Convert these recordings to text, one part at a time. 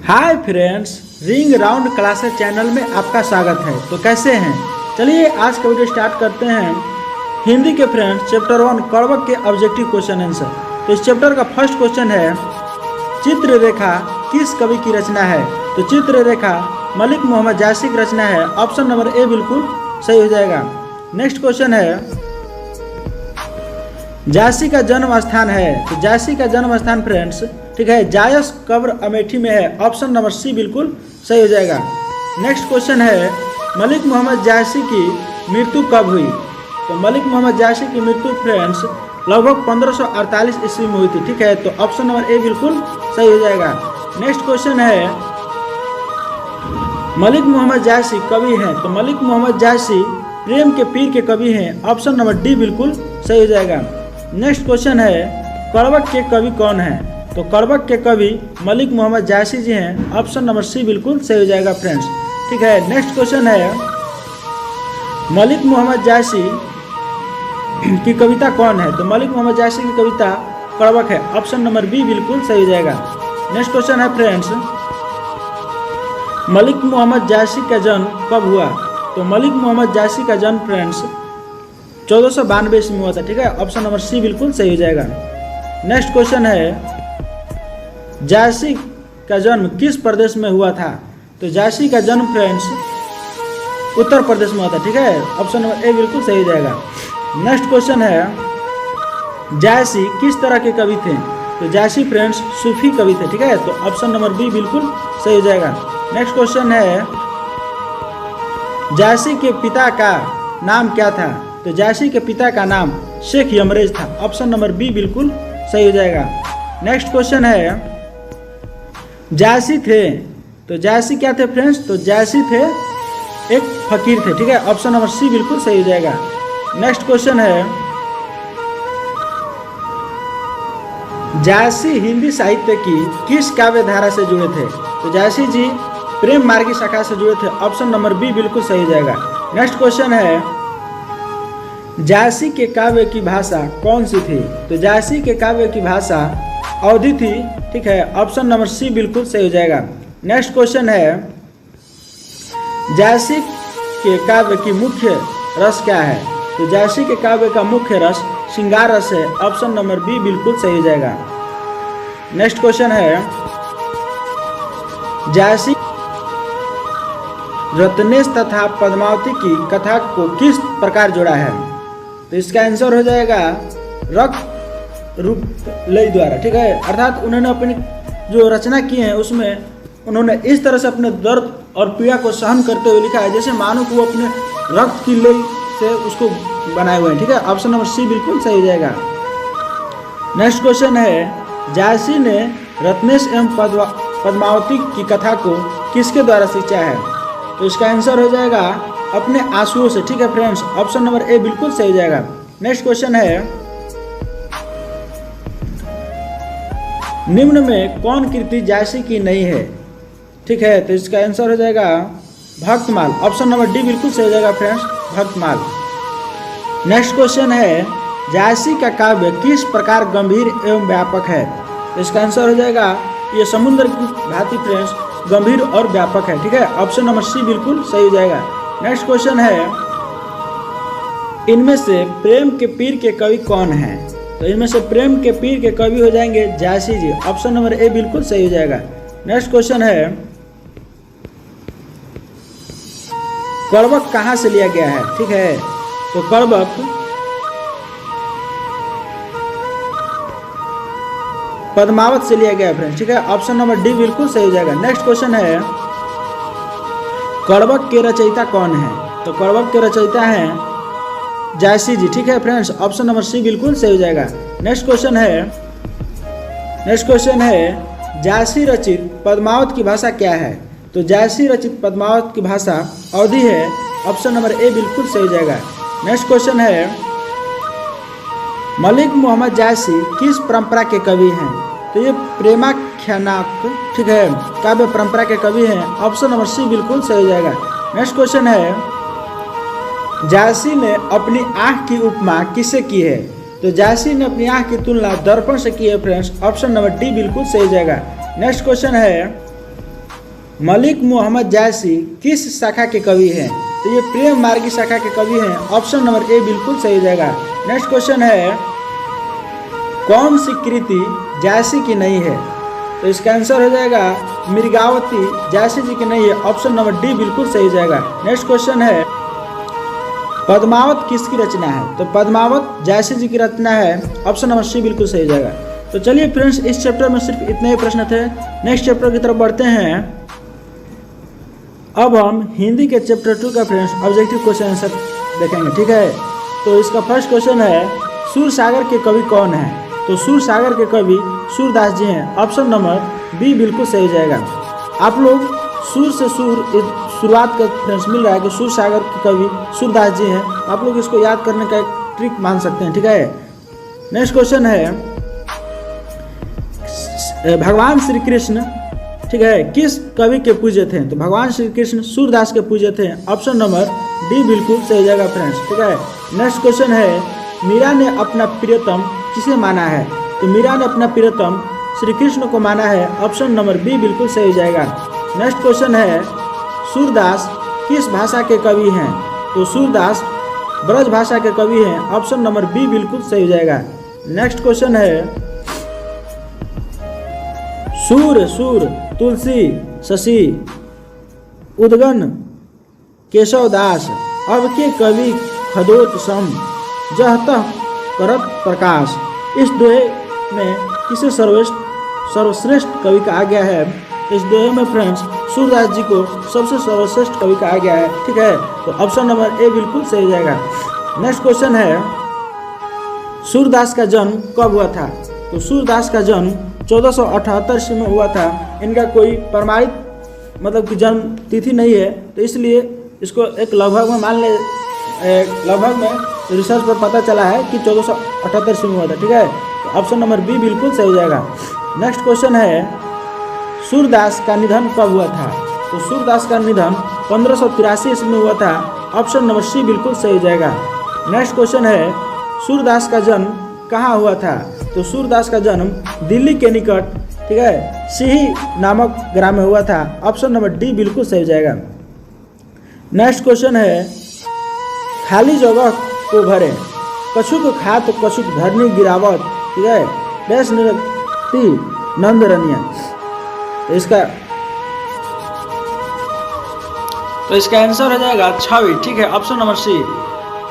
Hi friends, ring round classes channel में आपका स्वागत है। तो कैसे हैं? चलिए आज का वीडियो स्टार्ट करते हैं। हिंदी के फ्रेंड्स चैप्टर 1 कड़वक के ऑब्जेक्टिव क्वेश्चन आंसर। तो इस चैप्टर का फर्स्ट क्वेश्चन है, चित्ररेखा किस कवि की रचना है? तो चित्ररेखा मलिक मोहम्मद जायसी की रचना है। ऑप्शन नंबर ए बिल्कुल सही हो जाएगा। नेक्स्ट क्वेश्चन है, जायसी का जन्म स्थान है। तो जायसी का जन्म स्थान फ्रेंड्स ठीक है जायस कब्र अमेठी में है। ऑप्शन नंबर सी बिल्कुल सही हो जाएगा। नेक्स्ट क्वेश्चन है, मलिक मोहम्मद जायसी की मृत्यु कब हुई? तो मलिक मोहम्मद जायसी की मृत्यु फ्रेंड्स लगभग 1548 ईस्वी में हुई थी। ठीक है, तो ऑप्शन नंबर ए बिल्कुल सही हो जाएगा। नेक्स्ट क्वेश्चन है, मलिक मोहम्मद जायसी कवि हैं। तो मलिक मोहम्मद जायसी प्रेम के पीर के कवि हैं। ऑप्शन नंबर डी बिल्कुल सही हो जाएगा। नेक्स्ट क्वेश्चन है, कड़वक के कवि कौन हैं? तो कड़वक के कवि मलिक मोहम्मद जायसी जी हैं। ऑप्शन नंबर सी बिल्कुल सही हो जाएगा फ्रेंड्स। ठीक है, नेक्स्ट क्वेश्चन है, मलिक मोहम्मद जायसी की कविता कौन है? तो मलिक मोहम्मद जायसी की कविता कड़वक है। ऑप्शन नंबर बी बिल्कुल सही हो जाएगा। नेक्स्ट क्वेश्चन है फ्रेंड्स, मलिक मोहम्मद जायसी का जन्म कब हुआ? तो मलिक मोहम्मद जायसी का जन्म फ्रेंड्स 1492 ईस्वी में हुआ था। ठीक है, ऑप्शन नंबर सी बिल्कुल सही हो जाएगा। नेक्स्ट क्वेश्चन है, जायसी का जन्म किस प्रदेश में हुआ था? तो जायसी का जन्म फ्रेंड्स उत्तर प्रदेश में हुआ था। ठीक है, ऑप्शन नंबर ए बिल्कुल सही हो जाएगा। नेक्स्ट क्वेश्चन है, जायसी किस तरह के कवि थे? तो जायसी फ्रेंड्स सूफी कवि थे। ठीक है, तो ऑप्शन नंबर बी बिल्कुल सही हो जाएगा। नेक्स्ट क्वेश्चन है, जायसी के पिता का नाम क्या था? तो जायसी के पिता का नाम शेख यमरेज था। ऑप्शन नंबर बी बिल्कुल सही हो जाएगा। नेक्स्ट क्वेश्चन है, जायसी थे। तो जायसी क्या थे फ्रेंड्स? तो जायसी थे एक फकीर थे। ठीक है, ऑप्शन नंबर सी बिल्कुल सही हो जाएगा। नेक्स्ट क्वेश्चन है, जायसी हिंदी साहित्य की किस काव्य धारा से जुड़े थे? तो जायसी जी प्रेम मार्गी शाखा से जुड़े थे। ऑप्शन नंबर बी बिल्कुल सही हो जाएगा। नेक्स्ट क्वेश्चन है, जायसी के काव्य की भाषा कौन सी थी? तो जायसी के काव्य की भाषा अवधी थी। ठीक है, ऑप्शन नंबर सी बिल्कुल सही हो जाएगा। नेक्स्ट क्वेश्चन है, जायसी के काव्य की मुख्य रस क्या है? तो जायसी के काव्य का मुख्य रस श्रृंगार रस है। ऑप्शन नंबर बी बिल्कुल सही हो जाएगा। नेक्स्ट क्वेश्चन है, जायसी रत्नेश तथा पद्मावती की कथा को किस प्रकार जोड़ा है? तो इसका आंसर हो जाएगा रक्त रूप लय द्वारा। ठीक है, अर्थात उन्होंने अपनी जो रचना की है उसमें उन्होंने इस तरह से अपने दर्द और पीड़ा को सहन करते हुए लिखा है जैसे मानो कि वो अपने रक्त की लय से उसको बनाए हुए हैं। ठीक है, ऑप्शन नंबर सी बिल्कुल सही हो जाएगा। नेक्स्ट क्वेश्चन है, जायसी ने रत्नेश एवं पद्मावती की कथा को किसके द्वारा सींचा है? तो इसका आंसर हो जाएगा अपने आंसुओं से। ठीक है फ्रेंड्स, ऑप्शन नंबर ए बिल्कुल सही हो जाएगा। नेक्स्ट क्वेश्चन है, निम्न में कौन कृति जायसी की नहीं है? ठीक है, तो इसका आंसर हो जाएगा भक्तमाल। ऑप्शन नंबर डी बिल्कुल सही हो जाएगा फ्रेंड्स, भक्तमाल। नेक्स्ट क्वेश्चन है, जायसी का काव्य किस प्रकार गंभीर एवं व्यापक है? तो इसका आंसर हो जाएगा ये समुद्र की भांति फ्रेंड्स गंभीर और व्यापक है। ठीक है, ऑप्शन नंबर सी बिल्कुल सही हो जाएगा। नेक्स्ट क्वेश्चन है, इनमें से प्रेम के पीर के कवि कौन है? तो इनमें से प्रेम के पीर के कवि हो जाएंगे जायसी जी। ऑप्शन नंबर ए बिल्कुल सही हो जाएगा। नेक्स्ट क्वेश्चन है, कड़वक कहाँ से लिया गया है? ठीक है, तो कड़वक पद्मावत से लिया गया है फ्रेंड्स। ठीक है, ऑप्शन नंबर डी बिल्कुल सही हो जाएगा। नेक्स्ट क्वेश्चन है, कड़वक के रचयिता कौन है? तो कड़वक के रचयिता हैं जायसी जी। ठीक है फ्रेंड्स, ऑप्शन नंबर सी बिल्कुल सही हो जाएगा। नेक्स्ट क्वेश्चन है, जायसी रचित पद्मावत की भाषा क्या है? तो जायसी रचित पद्मावत की भाषा अवधी है। ऑप्शन नंबर ए बिल्कुल सही हो जाएगा। नेक्स्ट क्वेश्चन है, मलिक मोहम्मद जायसी किस परंपरा के कवि हैं? तो ये प्रेमाख्यानक ठीक है काव्य परंपरा के कवि हैं। ऑप्शन नंबर सी बिल्कुल सही हो जाएगा। नेक्स्ट क्वेश्चन है, जायसी ने अपनी आँख की उपमा किससे की है? तो जायसी ने अपनी आँख की तुलना दर्पण से की है फ्रेंड्स। ऑप्शन नंबर डी बिल्कुल सही हो जाएगा। नेक्स्ट क्वेश्चन है, मलिक मोहम्मद जायसी किस शाखा के कवि हैं? तो ये प्रेम मार्गी शाखा के कवि हैं। ऑप्शन नंबर ए बिल्कुल सही हो जाएगा। नेक्स्ट क्वेश्चन है, कौन सी कृति जायसी की नहीं है? तो इसका आंसर हो जाएगा मृगावती जायसी जी की नहीं है। ऑप्शन नंबर डी बिल्कुल सही हो जाएगा। नेक्स्ट क्वेश्चन है, पद्मावत किसकी रचना है? तो पद्मावत जायसी जी की रचना है। ऑप्शन नंबर सी बिल्कुल सही हो जाएगा। तो चलिए फ्रेंड्स, इस चैप्टर में सिर्फ इतने ही प्रश्न थे। नेक्स्ट चैप्टर की तरफ बढ़ते हैं। अब हम हिंदी के चैप्टर 2 का फ्रेंड्स ऑब्जेक्टिव क्वेश्चन आंसर देखेंगे, ठीक है। तो इसका फर्स्ट क्वेश्चन है, सूरसागर के कवि कौन है? तो सूरसागर के कवि सूरदास जी हैं। ऑप्शन नंबर बी बिल्कुल सही हो जाएगा। आप लोग सूर से सूर शुरुआत का फ्रेंड्स मिल रहा है कि सूरसागर के कवि सूरदास जी हैं। आप लोग इसको याद करने का एक ट्रिक मान सकते हैं, ठीक है। नेक्स्ट क्वेश्चन है, भगवान श्री कृष्ण, ठीक है, किस कवि के पूज्य थे? तो भगवान श्री कृष्ण सूरदास के पूज्य थे। ऑप्शन नंबर डी बिल्कुल सही हो जाएगा फ्रेंड्स, ठीक है। नेक्स्ट क्वेश्चन है, मीरा ने अपना प्रियतम किसे माना है? तो मीरा ने अपना प्रियतम श्री कृष्ण को माना है। ऑप्शन नंबर बी बिल्कुल सही हो जाएगा। नेक्स्ट क्वेश्चन है, सूरदास किस भाषा के कवि हैं? तो सूरदास ब्रज भाषा के कवि हैं। ऑप्शन नंबर बी बिल्कुल सही हो जाएगा। नेक्स्ट क्वेश्चन है, सूर सूर तुलसी शशि उद्गन केशव दास अब के कवि खदोत सम जहतः करत प्रकाश। इस दोहे में किसे सर्वश्रेष्ठ कवि कहा गया है? इस दोहे में फ्रेंड्स सूरदास जी को सबसे सर्वश्रेष्ठ कवि कहा गया है, ठीक है। तो ऑप्शन नंबर ए बिल्कुल सही हो जाएगा। नेक्स्ट क्वेश्चन है, सूरदास का जन्म कब हुआ था? तो सूरदास का जन्म 1478 ईस्वी में हुआ था। इनका कोई प्रमाणित मतलब कि जन्म तिथि नहीं है, तो इसलिए इसको एक लगभग में मान ले, लगभग में रिसर्च पर पता चला है कि 1478 ईस्वी में हुआ था, ठीक है। तो ऑप्शन नंबर बी बिल्कुल सही हो जाएगा। नेक्स्ट क्वेश्चन है, सूरदास का निधन कब हुआ था? तो सूरदास का निधन 1583 ईस्वी में हुआ था। ऑप्शन नंबर सी बिल्कुल सही हो जाएगा। नेक्स्ट क्वेश्चन है, सूरदास का जन्म कहाँ हुआ था? तो सूरदास का जन्म दिल्ली के निकट, ठीक है, सिही नामक ग्राम में हुआ था। ऑप्शन नंबर डी बिल्कुल सही हो जाएगा। नेक्स्ट क्वेश्चन है, खाली जगह को भरे कछुक खात कछुक धरनी गिरावत, ठीक है, डैश निरक्ति नंद रनिया। तो इसका आंसर हो जाएगा छवि, ठीक है, ऑप्शन नंबर सी।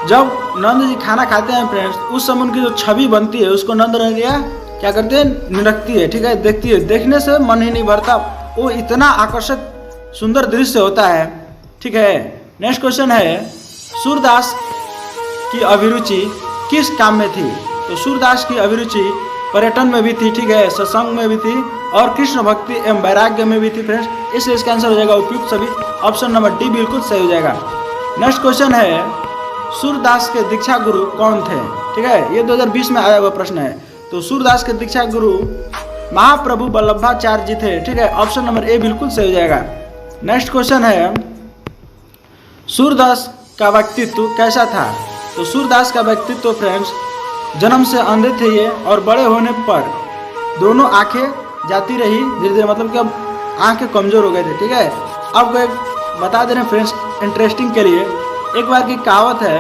जब नंद जी खाना खाते हैं फ्रेंड्स, उस समय उनकी जो छवि बनती है उसको नंद रनिया क्या करते हैं? निरखती है, ठीक है, देखती है। देखने से मन ही नहीं भरता, वो इतना आकर्षक सुंदर दृश्य होता है, ठीक है। नेक्स्ट क्वेश्चन है, सूरदास की अभिरुचि किस काम में थी? तो सूरदास की अभिरुचि पर्यटन में भी थी, ठीक है, सत्संग में भी थी और कृष्ण भक्ति एवं वैराग्य में भी थी फ्रेंड्स। इसलिए इसका आंसर हो जाएगा उपयुक्त सभी। ऑप्शन नंबर डी बिल्कुल सही हो जाएगा। नेक्स्ट क्वेश्चन है, सूरदास के दीक्षा गुरु कौन थे? ठीक है, ये 2020 में आया हुआ प्रश्न है। तो सूरदास के दीक्षा गुरु महाप्रभु वल्लभाचार्य जी थे, ठीक है, ऑप्शन नंबर ए बिल्कुल सही हो जाएगा। नेक्स्ट क्वेश्चन है, सूरदास का व्यक्तित्व कैसा था? तो सूरदास का व्यक्तित्व फ्रेंड्स, जन्म से अंधे थे ये और बड़े होने पर दोनों आंखें जाती रही धीरे धीरे, मतलब कि अब आंखें कमजोर हो गए थे, ठीक है। अब एक बता दे रहे हैं फ्रेंड्स इंटरेस्टिंग के लिए, एक बार की कहावत है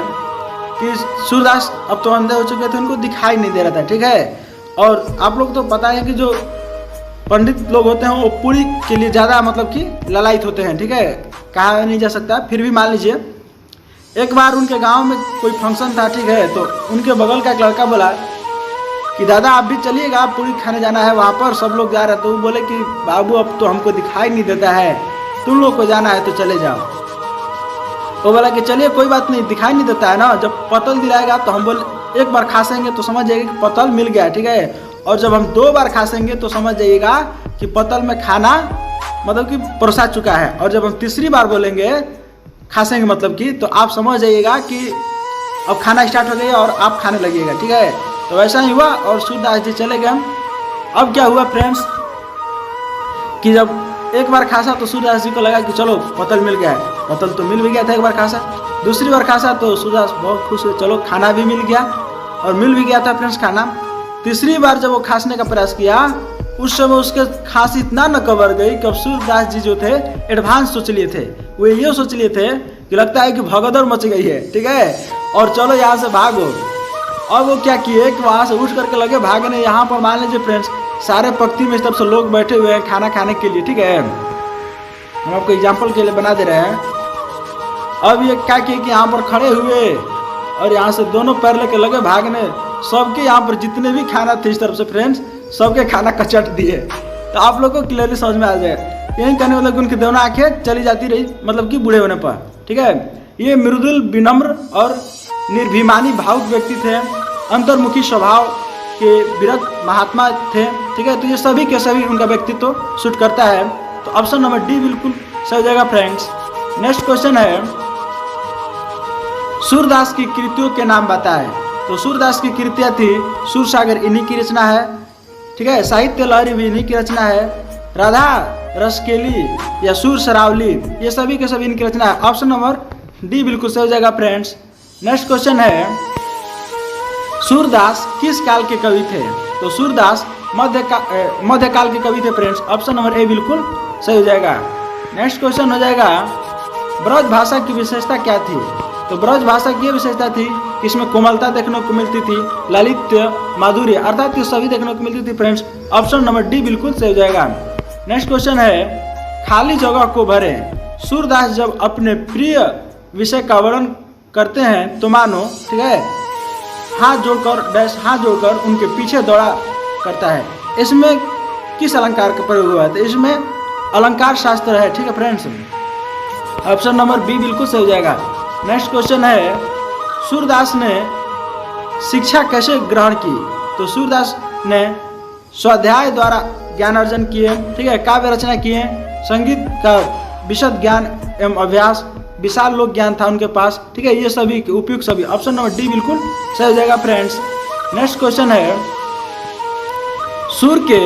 कि सूरदास अब तो अंधे हो चुके थे, उनको दिखाई नहीं दे रहा था, ठीक है। और आप लोग तो पता है कि जो पंडित लोग होते हैं वो पूरी के लिए ज़्यादा मतलब कि ललायित होते हैं, ठीक है, कहा नहीं जा सकता। फिर भी मान लीजिए एक बार उनके गांव में कोई फंक्शन था, ठीक है, तो उनके बगल का एक लड़का बोला कि दादा आप भी चलिएगा, आप पूरी खाने जाना है, वहाँ पर सब लोग जा रहे हैं। तो वो बोले कि बाबू अब तो हमको दिखाई नहीं देता है, तुम लोग को जाना है तो चले जाओ। वो बोला कि चलिए कोई बात नहीं, दिखाई नहीं देता है ना, जब पतल दिलाएगा तो हम बोले एक बार खासेंगे तो समझ जाइएगा कि पतल मिल गया, ठीक है, और जब हम 2 बार खासेंगे तो समझ जाइएगा कि पतल में खाना मतलब कि परोसा चुका है, और जब हम तीसरी बार बोलेंगे खासेंगे मतलब कि, तो आप समझ जाइएगा कि अब खाना स्टार्ट हो गया और आप खाने लगिएगा, ठीक है। तो वैसा ही हुआ और सूरदास जी चले गए। अब क्या हुआ फ्रेंड्स कि जब एक बार खासा तो सूरदास जी को लगा कि चलो पतल मिल गया है, पतल तो मिल भी गया था एक बार खासा, दूसरी बार खासा तो सूरदास बहुत खुश हुए, चलो खाना भी मिल गया और मिल भी गया था फ्रेंड्स खाना। तीसरी बार जब वो खासने का प्रयास किया उस समय उसके खांसी इतना न कबर गई कि अब सूरदास जी जो थे एडवांस सोच लिए थे। वो ये सोच लिए थे कि लगता है कि भगदड़ मच गई है, ठीक है, और चलो यहाँ से भागो। और वो क्या किए कि वहाँ से उठ करके लगे भागने। यहाँ पर मान लीजिए फ्रेंड्स, सारे पंक्ति में इस तरफ से लोग बैठे हुए हैं खाना खाने के लिए, ठीक है, हम आपको एग्जाम्पल के लिए बना दे रहे हैं। अब ये क्या किए कि यहाँ पर खड़े हुए और यहाँ से दोनों पैर लेके लगे भागने। सबके यहाँ पर जितने भी खाना थे इस तरफ से फ्रेंड्स, सबके खाना कचट दिए। तो आप लोगों को क्लियरली समझ में आ जाए, यही कहने वाला कि उनकी दोनों आंखें चली जाती रही, मतलब कि बूढ़े होने पर, ठीक है। ये मृदुल, विनम्र और निर्भिमानी भावुक व्यक्ति थे, अंतर्मुखी स्वभाव के विरक्त महात्मा थे, ठीक है। तो ये सभी के सभी उनका व्यक्तित्व सूट करता है। तो ऑप्शन नंबर डी बिल्कुल सही जगह फ्रेंड्स। नेक्स्ट क्वेश्चन है, सूरदास की कृतियों के नाम बताएं। तो सूरदास की कृतियाँ थी सूरसागर, इन्हीं की रचना है, ठीक है। साहित्य लहरी भी इन्हीं की रचना है। राधा रसकेली या सूर सरावली, ये सभी के सभी इनकी रचना है। ऑप्शन नंबर डी बिल्कुल सही जाएगा फ्रेंड्स। नेक्स्ट क्वेश्चन है, सूरदास किस काल के कवि थे। तो सूरदास मध्यकाल के कवि थे फ्रेंड्स। ऑप्शन नंबर ए बिल्कुल सही हो जाएगा। नेक्स्ट क्वेश्चन हो जाएगा, ब्रज भाषा की विशेषता क्या थी। तो ब्रज भाषा की विशेषता थी कि इसमें कोमलता देखने को मिलती थी, लालित्य, माधुर्य, अर्थात ये सभी देखने को मिलती थी फ्रेंड्स। ऑप्शन नंबर डी बिल्कुल सही हो जाएगा। नेक्स्ट क्वेश्चन है, खाली जगह को भरें। सूरदास जब अपने प्रिय विषय का वर्णन करते हैं तो मानो, ठीक है, हाथ जोड़कर उनके पीछे दौड़ा करता है। इसमें किस अलंकार का प्रयोग हुआ है। तो इसमें अलंकार शास्त्र है, ठीक है फ्रेंड्स। ऑप्शन नंबर बी बिल्कुल सही हो जाएगा। नेक्स्ट क्वेश्चन है, सूरदास ने शिक्षा कैसे ग्रहण की। तो सूरदास ने स्वाध्याय द्वारा ज्ञान अर्जन किए, ठीक है, काव्य रचना किए, संगीत का विशद ज्ञान एवं अभ्यास, विशाल लोक ज्ञान था उनके पास, ठीक है। ये सभी उपयुक्त सभी। ऑप्शन नंबर डी बिल्कुल सही हो जाएगा फ्रेंड्स। नेक्स्ट क्वेश्चन है, सूर के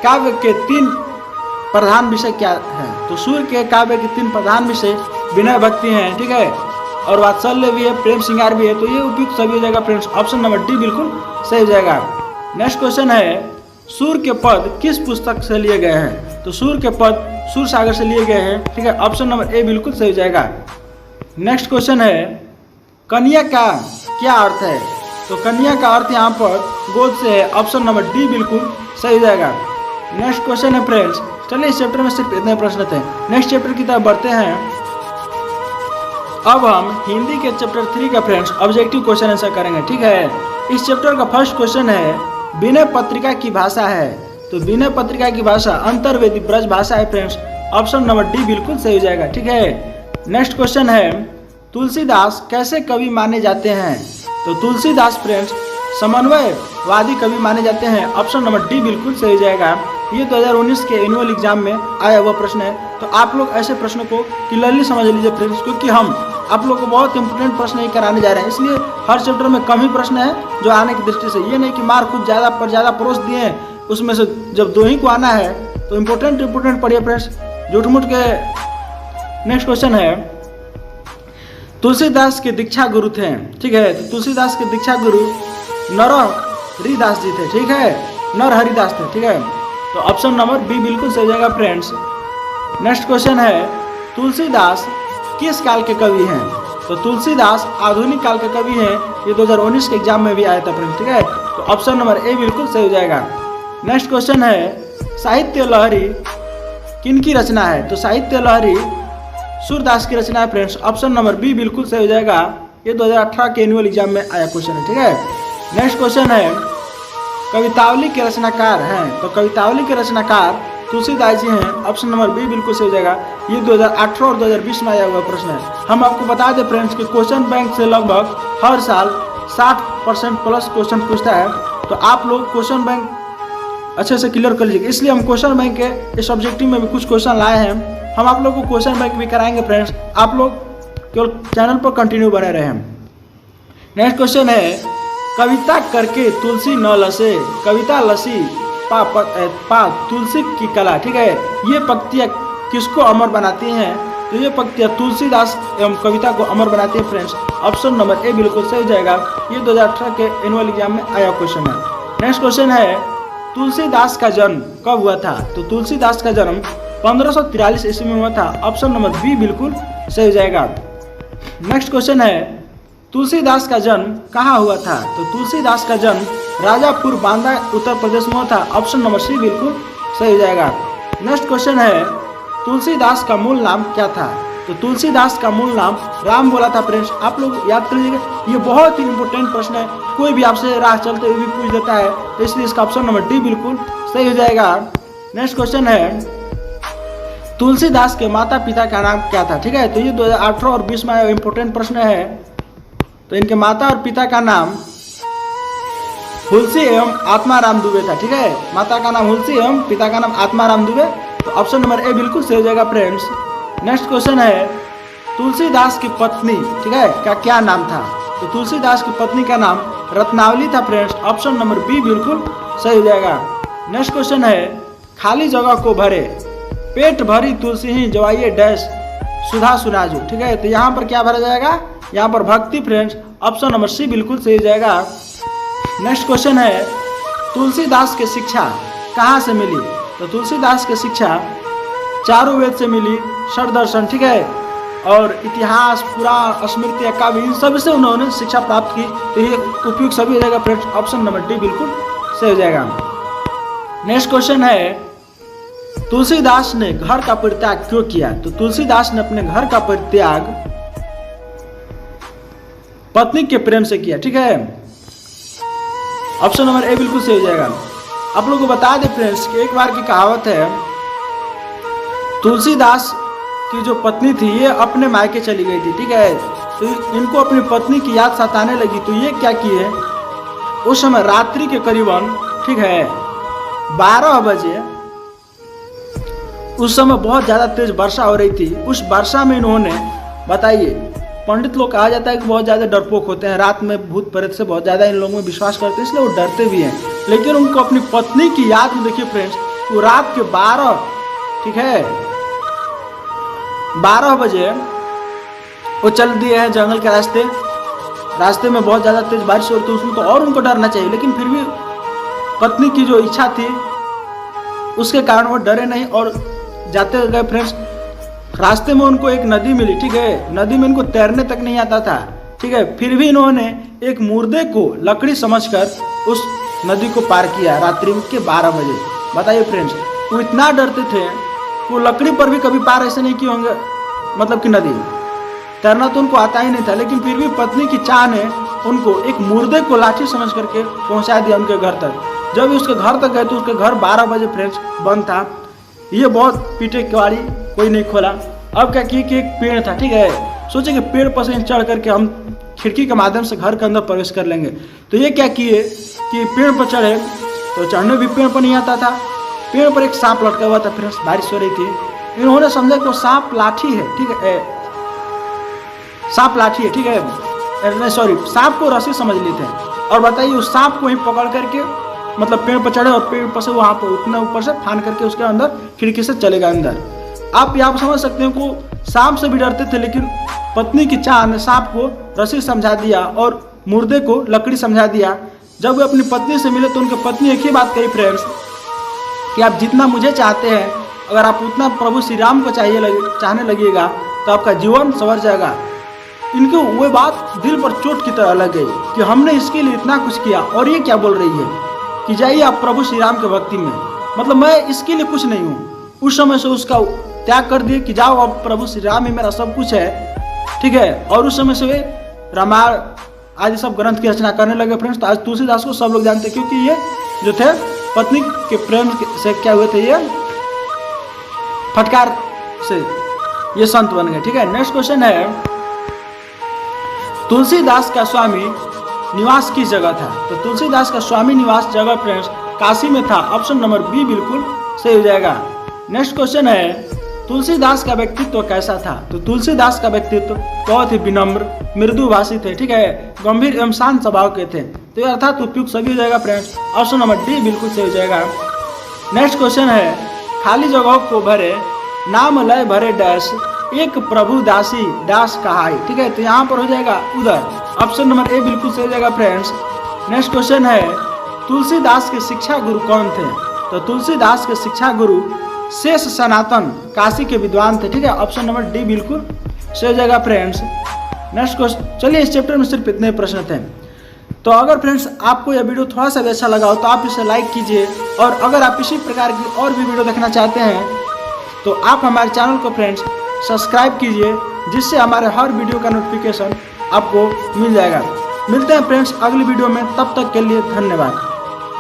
काव्य के 3 प्रधान विषय क्या है। तो सूर के काव्य के 3 प्रधान विषय विनय भक्ति हैं, ठीक है, और वात्सल्य भी है, प्रेम श्रृंगार भी है। तो ये उपयुक्त सभी हो जाएगा फ्रेंड्स। ऑप्शन नंबर डी बिल्कुल सही हो जाएगा। नेक्स्ट क्वेश्चन है, सूर के पद किस पुस्तक से लिए गए हैं। तो सूर के पद सूरसागर से लिए गए हैं, ठीक है। ऑप्शन नंबर ए बिल्कुल सही हो जाएगा। नेक्स्ट क्वेश्चन है, कन्या का क्या अर्थ है। तो कन्या का अर्थ यहाँ पर गोद से है। ऑप्शन नंबर डी बिल्कुल सही हो जाएगा। नेक्स्ट क्वेश्चन है फ्रेंड्स, चलिए इस चैप्टर में सिर्फ इतने प्रश्न थे। नेक्स्ट चैप्टर की तरफ बढ़ते हैं। अब हम हिंदी के चैप्टर 3 का फ्रेंड्स ऑब्जेक्टिव क्वेश्चन आंसर करेंगे, ठीक है। इस चैप्टर का फर्स्ट क्वेश्चन है, विनय पत्रिका की भाषा है। तो विनय पत्रिका की भाषा अंतर्वेदी ब्रज भाषा है फ्रेंड्स। ऑप्शन नंबर डी बिल्कुल सही हो जाएगा, ठीक है। नेक्स्ट क्वेश्चन है, तुलसीदास कैसे कवि माने जाते हैं। तो तुलसीदास फ्रेंड्स समन्वयवादी कवि माने जाते हैं। ऑप्शन नंबर डी बिल्कुल सही हो जाएगा। ये 2019 के एनुअल एग्जाम में आया हुआ प्रश्न है। तो आप लोग ऐसे प्रश्नों को क्लियरली समझ लीजिए फ्रेंड्स, क्योंकि हम आप लोग को बहुत इंपॉर्टेंट प्रश्न ही कराने जा रहे हैं। इसलिए हर चैप्टर में कम ही प्रश्न है जो आने की दृष्टि से, ये नहीं कि मार्क कुछ ज़्यादा पर ज़्यादा परोस दिए हैं, उसमें से जब 2 ही को आना है तो इम्पोर्टेंट पढ़िए फ्रेंड्स, झूठ मूठ के। नेक्स्ट क्वेश्चन है, तुलसीदास के दीक्षा गुरु थे, ठीक है। तो तुलसीदास के दीक्षा गुरु नरहरिदास जी थे, ठीक है, नरहरिदास थे, ठीक है। तो ऑप्शन नंबर बी बिल्कुल सही जाएगा फ्रेंड्स। नेक्स्ट क्वेश्चन है, तुलसीदास किस काल के कवि हैं। तो तुलसीदास आधुनिक काल के कवि हैं। ये 2019 के एग्जाम में भी आया था फ्रेंड्स, ठीक है। तो ऑप्शन नंबर ए बिल्कुल सही हो जाएगा। नेक्स्ट क्वेश्चन है, साहित्य लहरी किनकी रचना है। तो साहित्य लहरी सूरदास की रचना है फ्रेंड्स। ऑप्शन नंबर बी बिल्कुल सही हो जाएगा। ये 2018 के एनुअल एग्जाम में आया क्वेश्चन है, ठीक है। नेक्स्ट क्वेश्चन है, कवितावली के रचनाकार हैं। तो कवितावली के रचनाकार तुलसीदास जी हैं। ऑप्शन नंबर बी बिल्कुल सही हो जाएगा। ये 2018 और 2020 में आया हुआ प्रश्न है। हम आपको बता दें फ्रेंड्स कि क्वेश्चन बैंक से लगभग हर साल 60% प्लस क्वेश्चन पूछता है। तो आप लोग क्वेश्चन बैंक अच्छे से क्लियर कर लीजिए। इसलिए हम क्वेश्चन बैंक के इस ऑब्जेक्टिव में भी कुछ क्वेश्चन लाए हैं। हम आप लोग को क्वेश्चन बैंक भी कराएंगे फ्रेंड्स, आप लोग केवल चैनल पर कंटिन्यू बने रहे। नेक्स्ट क्वेश्चन है, कविता करके तुलसी न लसे, कविता लसी पा तुलसी की कला, ठीक है। ये पंक्तियाँ किसको अमर बनाती हैं। तो ये पंक्तियाँ तुलसीदास एवं कविता को अमर बनाती है फ्रेंड्स। ऑप्शन नंबर ए बिल्कुल सही हो जाएगा। ये 2018 के एनुअल एग्जाम में आया क्वेश्चन है। नेक्स्ट क्वेश्चन है, तुलसीदास का जन्म कब हुआ था? तो तुलसीदास का जन्म 1543 ईस्वी में हुआ था। ऑप्शन नंबर बी बिल्कुल सही हो जाएगा। नेक्स्ट क्वेश्चन है, तुलसीदास का जन्म कहाँ हुआ था? तो तुलसीदास का जन्म राजापुर बांदा उत्तर प्रदेश में हुआ था। ऑप्शन नंबर सी बिल्कुल सही हो जाएगा। नेक्स्ट क्वेश्चन है, तुलसीदास का मूल नाम क्या था? तो तुलसीदास का मूल नाम राम बोला था। फ्रेंड्स आप लोग याद कर लीजिएगा, ये बहुत ही इंपॉर्टेंट प्रश्न है, कोई भी आपसे राह चलते हुए भी पूछ देता है, तो इसलिए इसका ऑप्शन नंबर डी बिल्कुल सही हो जाएगा। नेक्स्ट क्वेश्चन है, तुलसीदास के माता पिता का नाम क्या था? ठीक है, तो ये 2018 और 20 में इंपॉर्टेंट प्रश्न है। तो इनके माता और पिता का नाम हुलसी एवं आत्माराम दुबे था। ठीक है, माता का नाम हुलसी एवं पिता का नाम आत्माराम दुबे। तो ऑप्शन नंबर ए बिल्कुल सही हो जाएगा फ्रेंड्स। नेक्स्ट क्वेश्चन है, तुलसीदास की पत्नी, ठीक है, का क्या नाम था? तो तुलसीदास की पत्नी का नाम रत्नावली था फ्रेंड्स। ऑप्शन नंबर बी बिल्कुल सही हो जाएगा। नेक्स्ट क्वेश्चन है, खाली जगह को भरे पेट भरी तुलसी ही जवाइए डैश सुधा सुनाजू। ठीक है, तो यहाँ पर क्या भरा जाएगा? यहाँ पर भक्ति फ्रेंड्स। ऑप्शन नंबर सी बिल्कुल सही हो जाएगा। नेक्स्ट क्वेश्चन है, तुलसीदास की शिक्षा कहाँ से मिली? तो तुलसीदास की शिक्षा चारों वेद से मिली, षड दर्शन, ठीक है, और इतिहास, पुराण, स्मृति, काव्य, इन सब से उन्होंने शिक्षा प्राप्त की। तो ये उपयुक्त सभी हो जाएगा फ्रेंड्स। ऑप्शन नंबर डी बिल्कुल सही हो जाएगा। नेक्स्ट क्वेश्चन है, तुलसीदास ने घर का परित्याग क्यों किया? तो तुलसीदास ने अपने घर का परित्याग पत्नी के प्रेम से किया। ठीक है, ऑप्शन नंबर ए बिल्कुल सही हो जाएगा। आप लोगों को बता दें फ्रेंड्स कि एक बार की कहावत है, तुलसीदास की जो पत्नी थी ये अपने मायके चली गई थी। ठीक है, तो इनको अपनी पत्नी की याद सताने लगी, तो ये क्या किए, उस समय रात्रि के करीबन, ठीक है, 12 बजे, उस समय बहुत ज़्यादा तेज वर्षा हो रही थी। उस वर्षा में इन्होंने, बताइए, पंडित लोग कहा जाता है कि बहुत ज़्यादा डरपोक होते हैं, रात में भूत प्रेत से बहुत ज़्यादा इन लोगों में विश्वास करते हैं, इसलिए वो डरते भी हैं। लेकिन उनको अपनी पत्नी की याद में, देखिए फ्रेंड्स, वो रात के 12, ठीक है, 12 बजे वो चल दिए हैं जंगल के रास्ते में बहुत ज़्यादा तेज बारिश हो रही थी, उसमें तो और उनको डरना चाहिए, लेकिन फिर भी पत्नी की जो इच्छा थी उसके कारण वो डरे नहीं और जाते गए फ्रेंड्स। रास्ते में उनको एक नदी मिली। ठीक है, नदी में इनको तैरने तक नहीं आता था। ठीक है, फिर भी इन्होंने एक मुर्दे को लकड़ी समझकर उस नदी को पार किया रात्रि के 12 बजे। बताइए फ्रेंड्स, वो इतना डरते थे, वो लकड़ी पर भी कभी पार ऐसे नहीं किए होंगे, मतलब कि नदी, तैरना तो उनको आता ही नहीं था, लेकिन फिर भी पत्नी की चाह ने उनको एक मुर्दे को लाठी समझ करके पहुंचा दिया उनके घर तक। जब उसके घर तक गए तो उसके घर 12 बजे फ्रेंड्स बंद था। ये बहुत पीटे केवाड़ी, कोई नहीं खोला। अब क्या किए कि एक पेड़ था। ठीक है, सोचे कि पेड़ पर से चढ़ करके हम खिड़की के माध्यम से घर के अंदर प्रवेश कर लेंगे। तो ये क्या किए कि पेड़ पर चढ़े, तो चढ़ने भी पेड़ पर नहीं आता था। पेड़ पर एक सांप लटका हुआ था फ्रेंड्स, बारिश हो रही थी। इन्होंने समझा कि वो सांप लाठी है। ठीक है, सांप लाठी है, ठीक है, नहीं सॉरी, सांप को रस्सी समझ ली थे। और बताइए, उस सांप को ही पकड़ करके, मतलब पेड़ पर चढ़े और पेड़ पर से वहाँ पर उतना ऊपर से फान करके उसके अंदर खिड़की से चलेगा अंदर। आप यहाँ पर समझ सकते हैं को सांप से भी डरते थे, लेकिन पत्नी की चाह ने सांप को रस्सी समझा दिया और मुर्दे को लकड़ी समझा दिया। जब वे अपनी पत्नी से मिले तो उनकी पत्नी एक ही बात कही फ्रेंड्स कि आप जितना मुझे चाहते हैं, अगर आप उतना प्रभु श्री राम को चाहने लगिएगा तो आपका जीवन संवर जाएगा। इनको वो बात दिल पर चोट की तरह लग गई कि हमने इसके लिए इतना कुछ किया और ये क्या बोल रही है कि जाइए आप प्रभु श्री राम के भक्ति में, मतलब मैं इसके लिए कुछ नहीं हूँ। उस समय से उसका त्याग कर दिए कि जाओ अब प्रभु श्री राम ही मेरा सब कुछ है। ठीक है, और उस समय से वे रामायण आदि सब ग्रंथ की रचना करने लगे फ्रेंड्स। तो आज तुलसीदास को सब लोग जानते हैं, क्योंकि ये जो थे पत्नी के प्रेम से क्या हुए थे, ये फटकार से ये संत बन गए। ठीक है, नेक्स्ट क्वेश्चन है, तुलसीदास का स्वामी निवास किस जगह था? तो तुलसीदास का स्वामी निवास जगह फ्रेंड्स काशी में था। ऑप्शन नंबर बी बिल्कुल सही हो जाएगा। नेक्स्ट क्वेश्चन है, तुलसीदास का व्यक्तित्व कैसा था? तो तुलसीदास का व्यक्तित्व बहुत ही विनम्र, मृदुभाषी थे। ठीक है, गंभीर एवं शांत स्वभाव के थे। तो ये अर्थात उपयुक्त सभी हो जाएगा फ्रेंड्स। ऑप्शन नंबर डी बिल्कुल सही हो जाएगा। नेक्स्ट क्वेश्चन है, खाली जगहों को भरे नाम लय भरे डैश एक प्रभु दासी दास कहाई। ठीक है, तो यहाँ पर हो जाएगा उधर। ऑप्शन नंबर ए बिल्कुल सही हो जाएगा फ्रेंड्स। नेक्स्ट क्वेश्चन है, तुलसीदास के शिक्षा गुरु कौन थे? तो तुलसीदास के शिक्षा गुरु शेष सनातन काशी के विद्वान थे। ठीक है, ऑप्शन नंबर डी बिल्कुल सही हो जाएगा फ्रेंड्स। नेक्स्ट क्वेश्चन, चलिए इस चैप्टर में सिर्फ इतने प्रश्न थे। तो अगर फ्रेंड्स आपको यह वीडियो थोड़ा सा भी अच्छा लगा हो तो आप इसे लाइक कीजिए, और अगर आप इसी प्रकार की और भी वीडियो देखना चाहते हैं तो आप हमारे चैनल को फ्रेंड्स सब्सक्राइब कीजिए, जिससे हमारे हर वीडियो का नोटिफिकेशन आपको मिल जाएगा। मिलते हैं फ्रेंड्स अगली वीडियो में, तब तक के लिए धन्यवाद।